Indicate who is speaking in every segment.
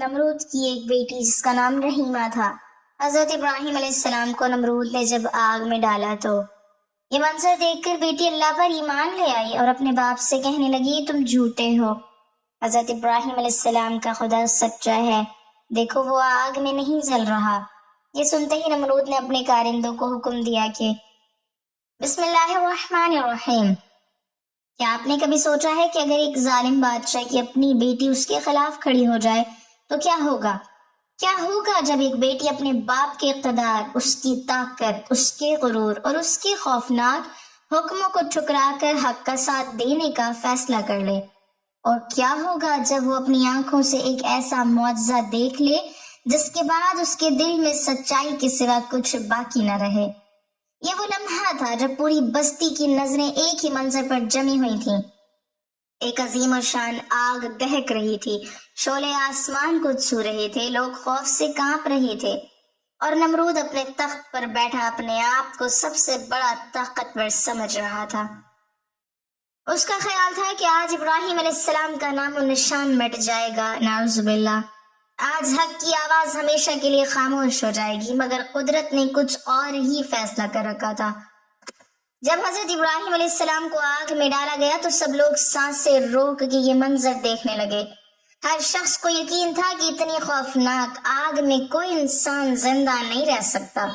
Speaker 1: نمرود کی ایک بیٹی جس کا نام رحیمہ تھا۔ حضرت ابراہیم علیہ السلام کو نمرود نے جب آگ میں ڈالا تو یہ منظر دیکھ کر بیٹی اللہ پر ایمان لے آئی اور اپنے باپ سے کہنے لگی تم جھوٹے ہو، حضرت ابراہیم علیہ السلام کا خدا سچا ہے، دیکھو وہ آگ میں نہیں جل رہا۔ یہ سنتے ہی نمرود نے اپنے کارندوں کو حکم دیا کہ بسم اللہ الرحمن الرحیم۔ کیا آپ نے کبھی سوچا ہے کہ اگر ایک ظالم بادشاہ کی اپنی بیٹی اس کے خلاف کھڑی ہو جائے تو کیا ہوگا؟ کیا ہوگا جب ایک بیٹی اپنے باپ کے اقتدار، اس کی طاقت، اس کے غرور اور اس کے خوفناک حکموں کو ٹھکرا کر حق کا ساتھ دینے کا فیصلہ کر لے؟ اور کیا ہوگا جب وہ اپنی آنکھوں سے ایک ایسا معجزہ دیکھ لے جس کے بعد اس کے دل میں سچائی کے سوا کچھ باقی نہ رہے؟ یہ وہ لمحہ تھا جب پوری بستی کی نظریں ایک ہی منظر پر جمی ہوئی تھیں۔ ایک عظیم الشان آگ دہک رہی تھی، شعلے آسمان کو چھو رہے تھے، لوگ خوف سے کانپ رہے تھے، اور نمرود اپنے تخت پر بیٹھا اپنے آپ کو سب سے بڑا طاقتور سمجھ رہا تھا۔ اس کا خیال تھا کہ آج ابراہیم علیہ السلام کا نام و نشان مٹ جائے گا، نعوذ باللہ، آج حق کی آواز ہمیشہ کے لیے خاموش ہو جائے گی، مگر قدرت نے کچھ اور ہی فیصلہ کر رکھا تھا۔ جب حضرت ابراہیم علیہ السلام کو آگ میں ڈالا گیا تو سب لوگ سانسیں روک کے یہ منظر دیکھنے لگے۔ ہر شخص کو یقین تھا کہ اتنی خوفناک آگ میں کوئی انسان زندہ نہیں رہ سکتا،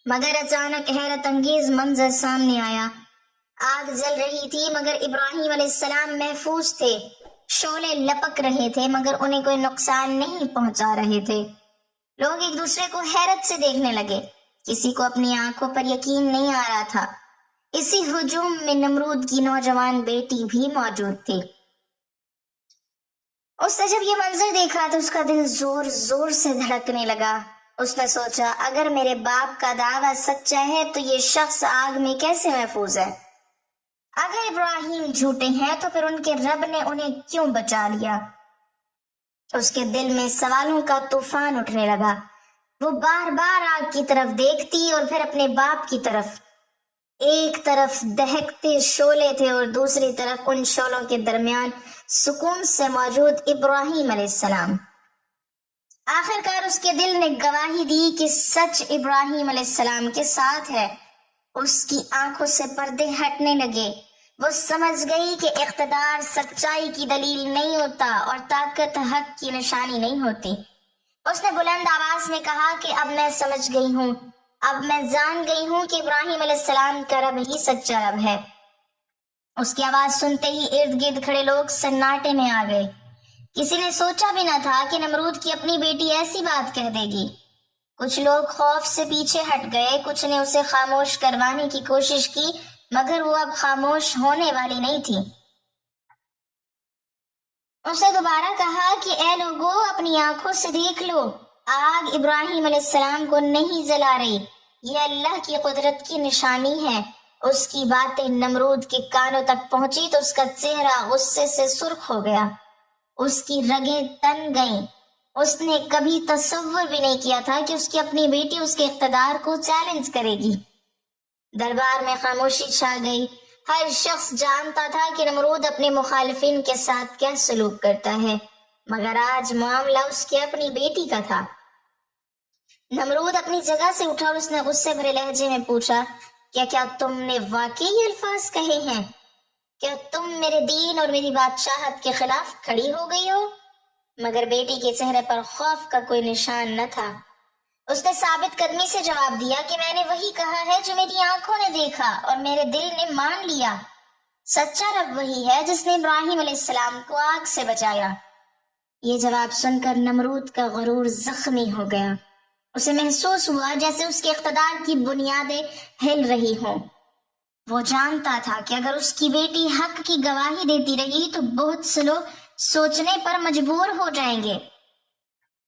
Speaker 1: مگر اچانک حیرت انگیز منظر سامنے آیا۔ آگ جل رہی تھی مگر ابراہیم علیہ السلام محفوظ تھے، شعلے لپک رہے تھے مگر انہیں کوئی نقصان نہیں پہنچا رہے تھے۔ لوگ ایک دوسرے کو حیرت سے دیکھنے لگے، کسی کو اپنی آنکھوں پر یقین نہیں آ رہا تھا۔ اسی ہجوم میں نمرود کی نوجوان بیٹی بھی موجود تھی۔ اس نے جب یہ منظر دیکھا تو اس کا دل زور زور سے دھڑکنے لگا۔ اس نے سوچا اگر میرے باپ کا دعویٰ سچا ہے تو یہ شخص آگ میں کیسے محفوظ ہے؟ اگر ابراہیم جھوٹے ہیں تو پھر ان کے رب نے انہیں کیوں بچا لیا؟ اس کے دل میں سوالوں کا طوفان اٹھنے لگا۔ وہ بار بار آگ کی طرف دیکھتی اور پھر اپنے باپ کی طرف۔ ایک طرف دہکتے شعلے تھے اور دوسری طرف ان شعلوں کے درمیان سکون سے موجود ابراہیم علیہ السلام۔ آخر کار اس کے دل نے گواہی دی کہ سچ ابراہیم علیہ السلام کے ساتھ ہے۔ اس کی آنکھوں سے پردے ہٹنے لگے۔ وہ سمجھ گئی کہ اقتدار سچائی کی دلیل نہیں ہوتا اور طاقت حق کی نشانی نہیں ہوتی۔ اس نے بلند آواز میں کہا کہ اب میں سمجھ گئی ہوں، اب میں جان گئی ہوں کہ ابراہیم علیہ السلام کا رب ہی سچا رب ہے۔ اس کی آواز سنتے ہی ارد گرد کھڑے لوگ سناٹے میں آ گئے۔ کسی نے سوچا بھی نہ تھا کہ نمرود کی اپنی بیٹی ایسی بات کہہ دے گی۔ کچھ لوگ خوف سے پیچھے ہٹ گئے، کچھ نے اسے خاموش کروانے کی کوشش کی، مگر وہ اب خاموش ہونے والی نہیں تھی۔ اس نے دوبارہ کہا کہ اے لوگو، اپنی آنکھوں سے دیکھ لو، آگ ابراہیم علیہ السلام کو نہیں جلا رہی، یہ اللہ کی قدرت کی نشانی ہے۔ اس کی باتیں نمرود کے کانوں تک پہنچی تو اس کا چہرہ غصے سے سرخ ہو گیا، اس کی رگیں تن گئیں۔ اس نے کبھی تصور بھی نہیں کیا تھا کہ اس کی اپنی بیٹی اس کے اقتدار کو چیلنج کرے گی۔ دربار میں خاموشی چھا گئی۔ ہر شخص جانتا تھا کہ نمرود اپنے مخالفین کے ساتھ کیا سلوک کرتا ہے، مگر آج معاملہ اس کی اپنی بیٹی کا تھا۔ نمرود اپنی جگہ سے اٹھا اور اس نے غصے بھرے لہجے میں پوچھا، کیا تم نے واقعی یہ الفاظ کہے ہیں؟ کیا تم میرے دین اور میری بادشاہت کے خلاف کھڑی ہو گئی ہو؟ مگر بیٹی کے چہرے پر خوف کا کوئی نشان نہ تھا۔ اس نے ثابت قدمی سے جواب دیا کہ میں نے وہی کہا ہے جو میری آنکھوں نے دیکھا اور میرے دل نے مان لیا۔ سچا رب وہی ہے جس نے ابراہیم علیہ السلام کو آگ سے بچایا۔ یہ جواب سن کر نمرود کا غرور زخمی ہو گیا۔ اسے محسوس ہوا جیسے اس کے اقتدار کی بنیادیں ہل رہی ہوں۔ وہ جانتا تھا کہ اگر اس کی بیٹی حق کی گواہی دیتی رہی تو بہت سے لوگ سوچنے پر مجبور ہو جائیں گے۔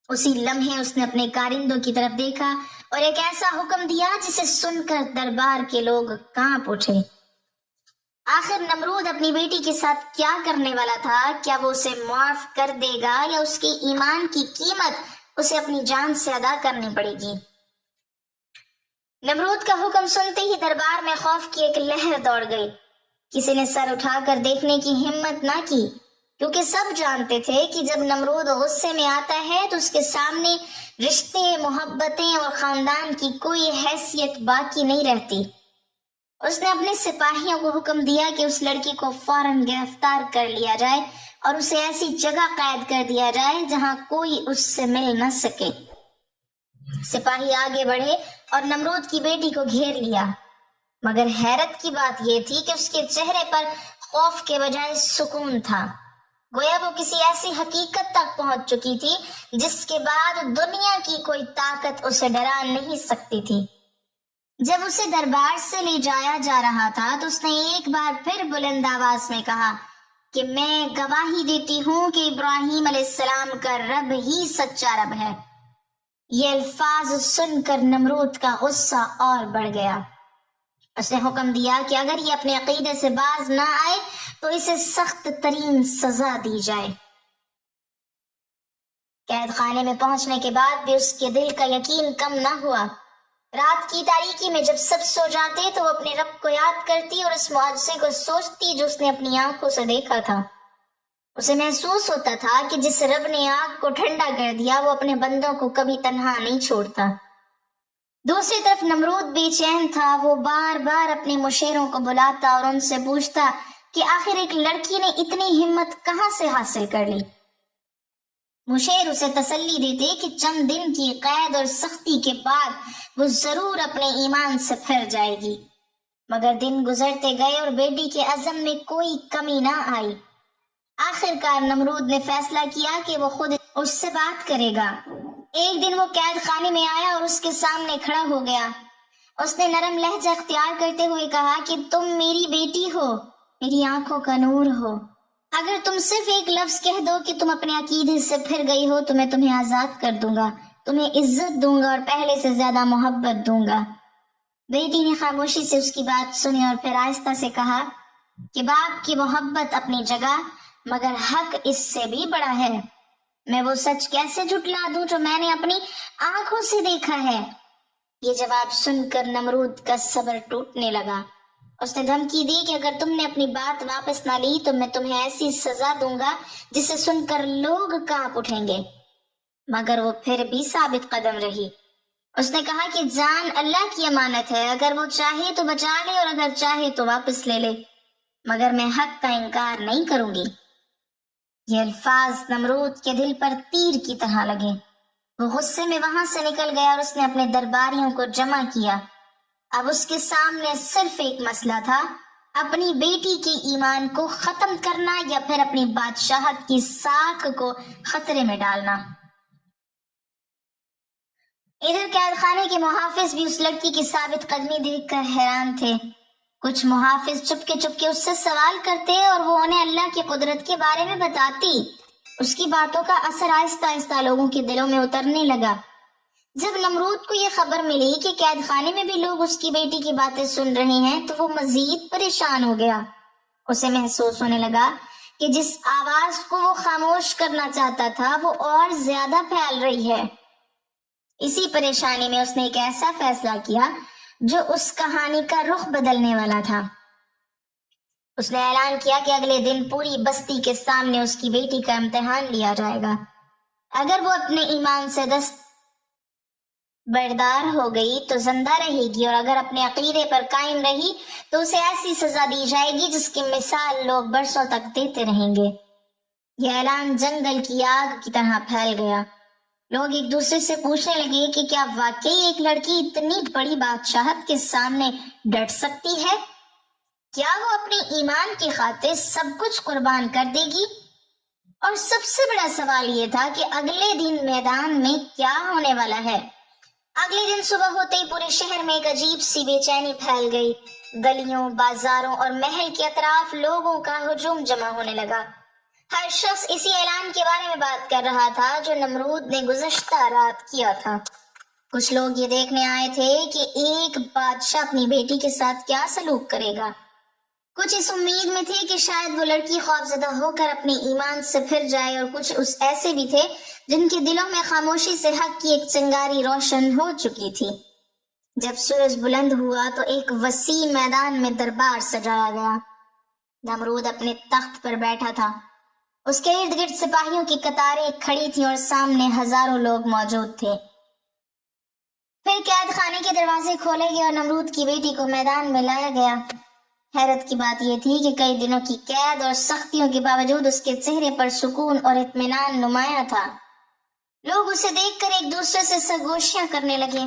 Speaker 1: اسی لمحے اس نے اپنے کارندوں کی طرف دیکھا اور ایک ایسا حکم دیا جسے سن کر دربار کے لوگ کانپ اٹھے۔ آخر نمرود اپنی بیٹی کے ساتھ کیا کرنے والا تھا؟ کیا وہ اسے معاف کر دے گا یا اس کے ایمان کی قیمت اسے اپنی جان سے ادا کرنی پڑے گی؟ نمرود کا حکم سنتے ہی دربار میں خوف کی ایک لہر دوڑ گئی۔ کسی نے سر اٹھا کر دیکھنے کی ہمت نہ کی۔ کیونکہ سب جانتے تھے کہ جب نمرود غصے میں آتا ہے تو اس کے سامنے رشتے، محبتیں اور خاندان کی کوئی حیثیت باقی نہیں رہتی۔ اس نے اپنے سپاہیوں کو حکم دیا کہ اس لڑکی کو فوراً گرفتار کر لیا جائے اور اسے ایسی جگہ قید کر دیا جائے جہاں کوئی اس سے مل نہ سکے۔ سپاہی آگے بڑھے اور نمرود کی بیٹی کو گھیر لیا، مگر حیرت کی بات یہ تھی کہ اس کے چہرے پر خوف کے بجائے سکون تھا، گویا وہ کسی ایسی حقیقت تک پہنچ چکی تھی جس کے بعد دنیا کی کوئی طاقت اسے ڈرا نہیں سکتی تھی۔ جب اسے دربار سے لے جایا جا رہا تھا تو اس نے ایک بار پھر بلند آواز میں کہا کہ میں گواہی دیتی ہوں کہ ابراہیم علیہ السلام کا رب ہی سچا رب ہے۔ یہ الفاظ سن کر نمرود کا غصہ اور بڑھ گیا۔ اس نے حکم دیا کہ اگر یہ اپنے عقیدے سے باز نہ آئے تو اسے سخت ترین سزا دی جائے۔ قید خانے میں پہنچنے کے بعد بھی اس کے دل کا یقین کم نہ ہوا۔ رات کی تاریکی میں جب سب سو جاتے تو وہ اپنے رب کو یاد کرتی اور اس معجزے کو سوچتی جو اس نے اپنی آنکھوں سے دیکھا تھا۔ اسے محسوس ہوتا تھا کہ جس رب نے آگ کو ٹھنڈا کر دیا وہ اپنے بندوں کو کبھی تنہا نہیں چھوڑتا۔ دوسری طرف نمرود بے چین تھا، وہ بار بار اپنے مشیروں کو بلاتا اور ان سے پوچھتا کہ آخر ایک لڑکی نے اتنی ہمت کہاں سے حاصل کر لی۔ مشیر اسے تسلی دیتے کہ چند دن کی قید اور سختی کے بعد وہ ضرور اپنے ایمان سے پھر جائے گی، مگر دن گزرتے گئے اور بیٹی کے عزم میں کوئی کمی نہ آئی۔ آخر کار نمرود نے فیصلہ کیا کہ وہ خود اس سے بات کرے گا۔ ایک دن وہ قید خانے میں آیا اور اس کے سامنے کھڑا ہو گیا۔ اس نے نرم لہجہ اختیار کرتے ہوئے کہا کہ تم میری بیٹی ہو، میری آنکھوں کا نور ہو۔ اگر تم صرف ایک لفظ کہہ دو کہ تم اپنے عقیدے سے پھر گئی ہو تو میں تمہیں آزاد کر دوں گا، تمہیں عزت دوں گا اور پہلے سے زیادہ محبت دوں گا۔ بیٹی نے خاموشی سے اس کی بات سنی اور پھر آہستہ سے کہا کہ باپ کی محبت اپنی جگہ، مگر حق اس سے بھی بڑا ہے۔ میں وہ سچ کیسے جھٹلا دوں جو میں نے اپنی آنکھوں سے دیکھا ہے۔ یہ جواب سن کر نمرود کا صبر ٹوٹنے لگا۔ اس نے دھمکی دی کہ اگر تم نے اپنی بات واپس نہ لی تو میں تمہیں ایسی سزا دوں گا جسے سن کر لوگ کانپ اٹھیں گے، مگر وہ پھر بھی ثابت قدم رہی۔ اس نے کہا کہ جان اللہ کی امانت ہے، اگر وہ چاہے تو بچا لے اور اگر چاہے تو واپس لے لے، مگر میں حق کا انکار نہیں کروں گی۔ یہ الفاظ نمرود کے دل پر تیر کی طرح لگے۔ وہ غصے میں وہاں سے نکل گیا اور اس نے اپنے درباریوں کو جمع کیا۔ اب اس کے سامنے صرف ایک مسئلہ تھا، اپنی بیٹی کے ایمان کو ختم کرنا یا پھر اپنی بادشاہت کی ساکھ کو خطرے میں ڈالنا۔ ادھر قید خانے کے محافظ بھی اس لڑکی کی ثابت قدمی دیکھ کر حیران تھے۔ کچھ محافظ چپکے اس سے سوال کرتے اور وہ انہیں اللہ کی قدرت کے بارے میں بتاتی۔ اس کی باتوں کا اثر آہستہ آہستہ لوگوں کے دلوں میں اترنے لگا۔ جب نمرود کو یہ خبر ملی کہ قید خانے میں بھی لوگ اس کی بیٹی کی باتیں سن رہے ہیں تو وہ مزید پریشان ہو گیا۔ اسے محسوس ہونے لگا کہ جس آواز کو وہ خاموش کرنا چاہتا تھا وہ اور زیادہ پھیل رہی ہے۔ اسی پریشانی میں اس نے ایک ایسا فیصلہ کیا جو اس کہانی کا رخ بدلنے والا تھا۔ اس نے اعلان کیا کہ اگلے دن پوری بستی کے سامنے اس کی بیٹی کا امتحان لیا جائے گا۔ اگر وہ اپنے ایمان سے دست بردار ہو گئی تو زندہ رہے گی اور اگر اپنے عقیدے پر قائم رہی تو اسے ایسی سزا دی جائے گی جس کی مثال لوگ برسوں تک دیتے رہیں گے۔ یہ اعلان جنگل کی آگ کی طرح پھیل گیا۔ لوگ ایک دوسرے سے پوچھنے لگے کہ کیا واقعی ایک لڑکی اتنی بڑی بادشاہت کے سامنے ڈٹ سکتی ہے؟ کیا وہ اپنے ایمان کی خاطر سب کچھ قربان کر دے گی؟ اور سب سے بڑا سوال یہ تھا کہ اگلے دن میدان میں کیا ہونے والا ہے۔ اگلے دن صبح ہوتے ہی پورے شہر میں ایک عجیب سی بے چینی پھیل گئی۔ گلیوں، بازاروں اور محل کے اطراف لوگوں کا ہجوم جمع ہونے لگا۔ ہر شخص اسی اعلان کے بارے میں بات کر رہا تھا جو نمرود نے گزشتہ رات کیا تھا۔ کچھ لوگ یہ دیکھنے آئے تھے کہ ایک بادشاہ اپنی بیٹی کے ساتھ کیا سلوک کرے گا۔ کچھ اس امید میں تھے کہ شاید وہ لڑکی خوفزدہ ہو کر اپنے ایمان سے پھر جائے اور کچھ اس ایسے بھی تھے جن کے دلوں میں خاموشی سے حق کی ایک چنگاری روشن ہو چکی تھی۔ جب سورج بلند ہوا تو ایک وسیع میدان میں دربار سجایا گیا۔ نمرود اپنے تخت پر بیٹھا تھا۔ اس کے ارد گرد سپاہیوں کی قطاریں کھڑی تھیں اور سامنے ہزاروں لوگ موجود تھے۔ پھر قید خانے کے دروازے کھولے گئے اور نمرود کی بیٹی کو میدان میں لایا گیا۔ حیرت کی بات یہ تھی کہ کئی دنوں کی قید اور سختیوں کے باوجود اس کے چہرے پر سکون اور اطمینان نمایاں تھا۔ لوگ اسے دیکھ کر ایک دوسرے سے سرگوشیاں کرنے لگے۔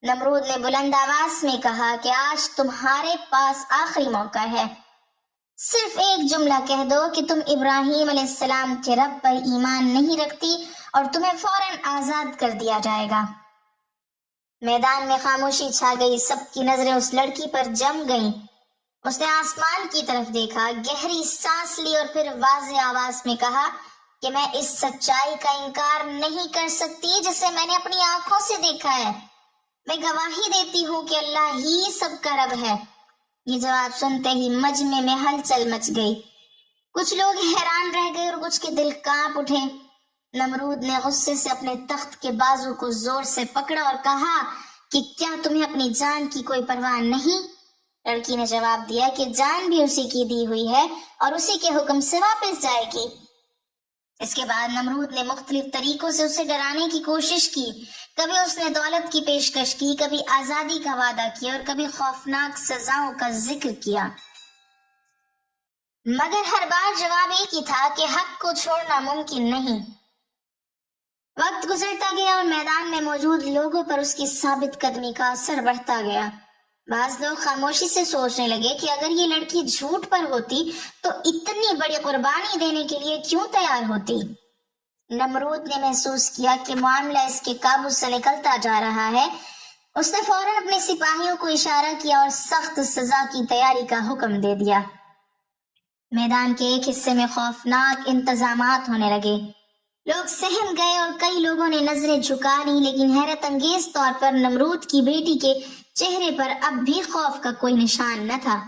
Speaker 1: نمرود نے بلند آواز میں کہا کہ آج تمہارے پاس آخری موقع ہے، صرف ایک جملہ کہہ دو کہ تم ابراہیم علیہ السلام کے رب پر ایمان نہیں رکھتی اور تمہیں فوراً آزاد کر دیا جائے گا۔ میدان میں خاموشی چھا گئی، سب کی نظریں اس لڑکی پر جم گئیں۔ اس نے آسمان کی طرف دیکھا، گہری سانس لی اور پھر واضح آواز میں کہا کہ میں اس سچائی کا انکار نہیں کر سکتی جسے میں نے اپنی آنکھوں سے دیکھا ہے۔ میں گواہی دیتی ہوں کہ اللہ ہی سب کا رب ہے۔ یہ جواب سنتے ہی مجمع میں ہلچل مچ گئی۔ کچھ لوگ حیران رہ گئے اور کچھ کے دل کانپ اٹھے۔ نمرود نے غصے سے اپنے تخت کے بازو کو زور سے پکڑا اور کہا کہ کیا تمہیں اپنی جان کی کوئی پرواہ نہیں؟ لڑکی نے جواب دیا کہ جان بھی اسی کی دی ہوئی ہے اور اسی کے حکم سے واپس جائے گی۔ اس کے بعد نمرود نے مختلف طریقوں سے اسے ڈرانے کی کوشش کی۔ کبھی اس نے دولت کی پیشکش کی، کبھی آزادی کا وعدہ کیا اور کبھی خوفناک سزاؤں کا ذکر کیا، مگر ہر بار جواب ایک ہی تھا کہ حق کو چھوڑنا ممکن نہیں۔ وقت گزرتا گیا اور میدان میں موجود لوگوں پر اس کی ثابت قدمی کا اثر بڑھتا گیا۔ بعض لوگ خاموشی سے سوچنے لگے کہ اگر یہ لڑکی جھوٹ پر ہوتی تو اتنی بڑی قربانی دینے کے لیے کیوں تیار ہوتی؟ نمرود نے محسوس کیا کہ معاملہ اس کے قابو سے نکلتا جا رہا ہے۔ اس نے فوراً اپنے سپاہیوں کو اشارہ کیا اور سخت سزا کی تیاری کا حکم دے دیا۔ میدان کے ایک حصے میں خوفناک انتظامات ہونے لگے۔ لوگ سہم گئے اور کئی لوگوں نے نظریں جھکا لی، لیکن حیرت انگیز طور پر نمرود کی بیٹی کے چہرے پر اب بھی خوف کا کوئی نشان نہ تھا۔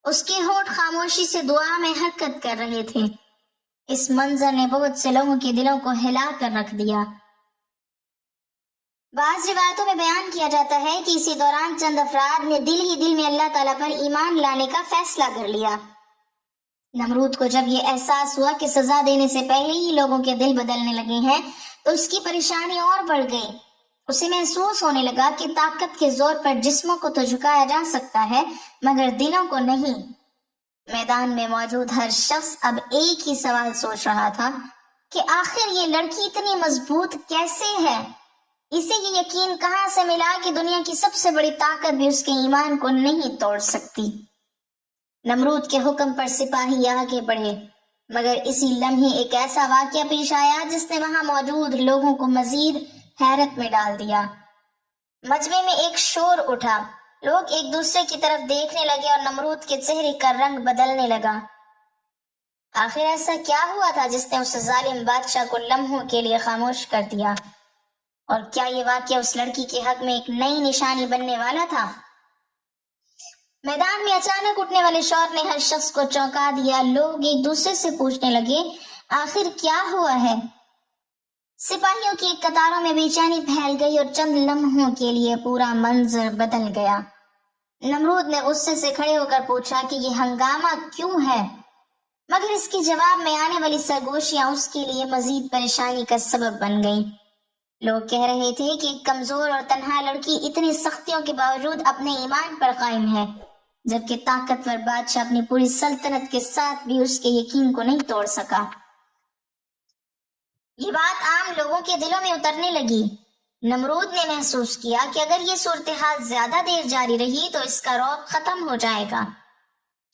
Speaker 1: اس کے ہونٹ خاموشی سے دعا میں حرکت کر رہے تھے۔ اس منظر نے بہت سے لوگوں کے دلوں کو ہلا کر رکھ دیا۔ بعض روایتوں میں بیان کیا جاتا ہے کہ اسی دوران چند افراد نے دل ہی دل میں اللہ تعالیٰ پر ایمان لانے کا فیصلہ کر لیا۔ نمرود کو جب یہ احساس ہوا کہ سزا دینے سے پہلے ہی لوگوں کے دل بدلنے لگے ہیں تو اس کی پریشانی اور بڑھ گئی۔ اسے محسوس ہونے لگا کہ طاقت کے زور پر جسموں کو تو جھکایا جا سکتا ہے مگر دلوں کو نہیں۔ میدان میں موجود ہر شخص اب ایک ہی سوال سوچ رہا تھا کہ آخر یہ لڑکی اتنی مضبوط کیسے ہے؟ اسے یہ یقین کہاں سے ملا کہ دنیا کی سب سے بڑی طاقت بھی اس کے ایمان کو نہیں توڑ سکتی؟ نمرود کے حکم پر سپاہی آگے بڑھے، مگر اسی لمحے ایک ایسا واقعہ پیش آیا جس نے وہاں موجود لوگوں کو مزید حیرت میں ڈال دیا۔ مجمع میں ایک شور اٹھا، لوگ ایک دوسرے کی طرف دیکھنے لگے اور نمرود کے چہرے کا رنگ بدلنے لگا۔ آخر ایسا کیا ہوا تھا جس نے اس ظالم بادشاہ کو لمحوں کے لیے خاموش کر دیا؟ اور کیا یہ واقعہ اس لڑکی کے حق میں ایک نئی نشانی بننے والا تھا؟ میدان میں اچانک اٹھنے والے شور نے ہر شخص کو چونکا دیا۔ لوگ ایک دوسرے سے پوچھنے لگے، آخر کیا ہوا ہے؟ سپاہیوں کی قطاروں میں بے چینی پھیل گئی اور چند لمحوں کے لیے پورا منظر بدل گیا۔ نمرود نے غصے سے کھڑے ہو کر پوچھا کہ یہ ہنگامہ کیوں ہے، مگر اس کے جواب میں آنے والی سرگوشیاں اس کے لیے مزید پریشانی کا سبب بن گئیں۔ لوگ کہہ رہے تھے کہ ایک کمزور اور تنہا لڑکی اتنی سختیوں کے باوجود اپنے ایمان پر قائم ہے، جبکہ طاقتور بادشاہ اپنی پوری سلطنت کے ساتھ بھی اس کے یقین کو نہیں توڑ سکا۔ یہ بات عام لوگوں کے دلوں میں اترنے لگی۔ نمرود نے محسوس کیا کہ اگر یہ صورتحال زیادہ دیر جاری رہی تو اس کا رعب ختم ہو جائے گا۔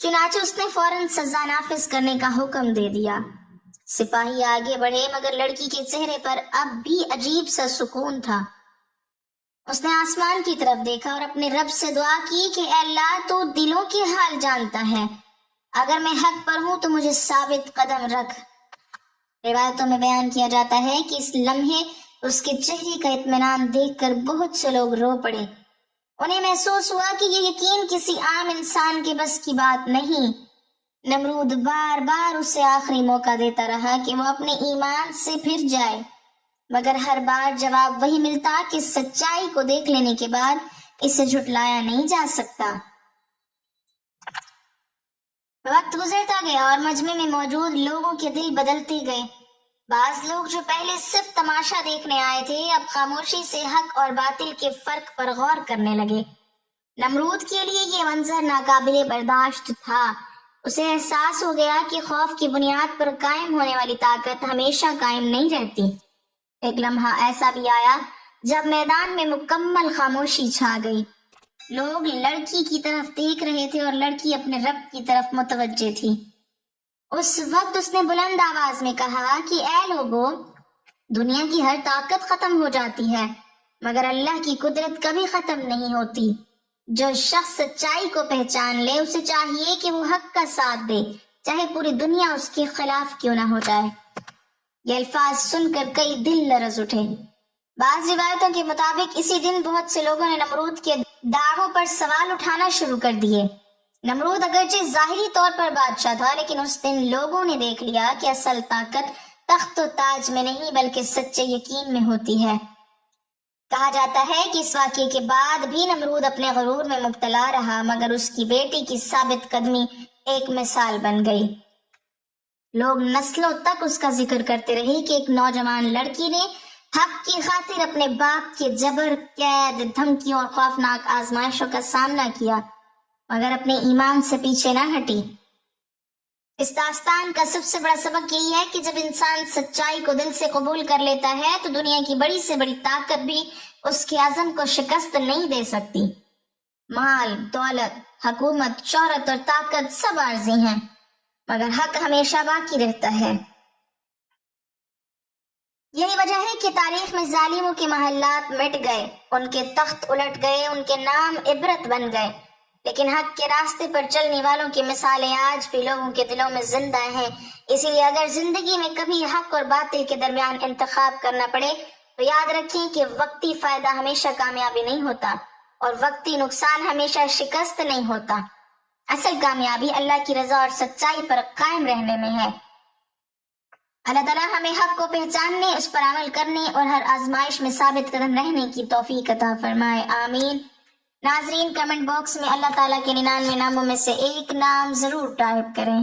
Speaker 1: چنانچہ اس نے فوراً سزا نافذ کرنے کا حکم دے دیا۔ سپاہی آگے بڑھے مگر لڑکی کے چہرے پر اب بھی عجیب سا سکون تھا۔ اس نے آسمان کی طرف دیکھا اور اپنے رب سے دعا کی کہ اے اللہ، تو دلوں کے حال جانتا ہے، اگر میں حق پر ہوں تو مجھے ثابت قدم رکھ۔ روایتوں میں بیان کیا جاتا ہے کہ اس لمحے اس کے چہرے کا اطمینان دیکھ کر بہت سے لوگ رو پڑے۔ انہیں محسوس ہوا کہ یہ یقین کسی عام انسان کے بس کی بات نہیں۔ نمرود بار بار اسے آخری موقع دیتا رہا کہ وہ اپنے ایمان سے پھر جائے، مگر ہر بار جواب وہی ملتا کہ سچائی کو دیکھ لینے کے بعد اسے جھٹلایا نہیں جا سکتا۔ وقت گزرتا گیا اور مجمع میں موجود لوگوں کے دل بدلتے گئے. بعض لوگ جو پہلے صرف تماشا دیکھنے آئے تھے اب خاموشی سے حق اور باطل کے فرق پر غور کرنے لگے. نمرود کے لیے یہ منظر ناقابل برداشت تھا. اسے احساس ہو گیا کہ خوف کی بنیاد پر قائم ہونے والی طاقت ہمیشہ قائم نہیں رہتی. ایک لمحہ ایسا بھی آیا جب میدان میں مکمل خاموشی چھا گئی. لوگ لڑکی کی طرف دیکھ رہے تھے اور لڑکی اپنے رب کی طرف متوجہ تھی. اس وقت اس نے بلند آواز میں کہا کہ اے لوگو، دنیا کی ہر طاقت ختم ہو جاتی ہے مگر اللہ کی قدرت کبھی ختم نہیں ہوتی. جو شخص سچائی کو پہچان لے اسے چاہیے کہ وہ حق کا ساتھ دے چاہے پوری دنیا اس کے خلاف کیوں نہ ہو جائے. یہ الفاظ سن کر کئی دل لرز اٹھے. بعض روایتوں کے مطابق اسی دن بہت سے لوگوں نے نمرود کے دعووں پر سوال اٹھانا شروع کر دیے. نمرود اگرچہ ظاہری طور پر بادشاہ تھا لیکن اس دن لوگوں نے دیکھ لیا کہ اصل طاقت تخت و تاج میں نہیں بلکہ سچے یقین میں ہوتی ہے. کہا جاتا ہے کہ اس واقعے کے بعد بھی نمرود اپنے غرور میں مبتلا رہا مگر اس کی بیٹی کی ثابت قدمی ایک مثال بن گئی. لوگ نسلوں تک اس کا ذکر کرتے رہے کہ ایک نوجوان لڑکی نے حق کی خاطر اپنے باپ کے جبر، قید، دھمکیوں اور خوفناک آزمائشوں کا سامنا کیا مگر اپنے ایمان سے پیچھے نہ ہٹی. اس داستان کا سب سے بڑا سبق یہی ہے کہ جب انسان سچائی کو دل سے قبول کر لیتا ہے تو دنیا کی بڑی سے بڑی طاقت بھی اس کے عزم کو شکست نہیں دے سکتی. مال، دولت، حکومت، شہرت اور طاقت سب عارضی ہیں مگر حق ہمیشہ باقی رہتا ہے. یہی وجہ ہے کہ تاریخ میں ظالموں کے محلات مٹ گئے، ان کے تخت الٹ گئے، ان کے نام عبرت بن گئے لیکن حق کے راستے پر چلنے والوں کی مثالیں آج بھی لوگوں کے دلوں میں زندہ ہیں. اسی لیے اگر زندگی میں کبھی حق اور باطل کے درمیان انتخاب کرنا پڑے تو یاد رکھیں کہ وقتی فائدہ ہمیشہ کامیابی نہیں ہوتا اور وقتی نقصان ہمیشہ شکست نہیں ہوتا. اصل کامیابی اللہ کی رضا اور سچائی پر قائم رہنے میں ہے. اللہ تعالیٰ ہمیں حق کو پہچاننے، اس پر عمل کرنے اور ہر آزمائش میں ثابت قدم رہنے کی توفیق عطا فرمائے. آمین. ناظرین، کمنٹ باکس میں اللہ تعالیٰ کے 99 ناموں میں سے ایک نام ضرور ٹائپ کریں.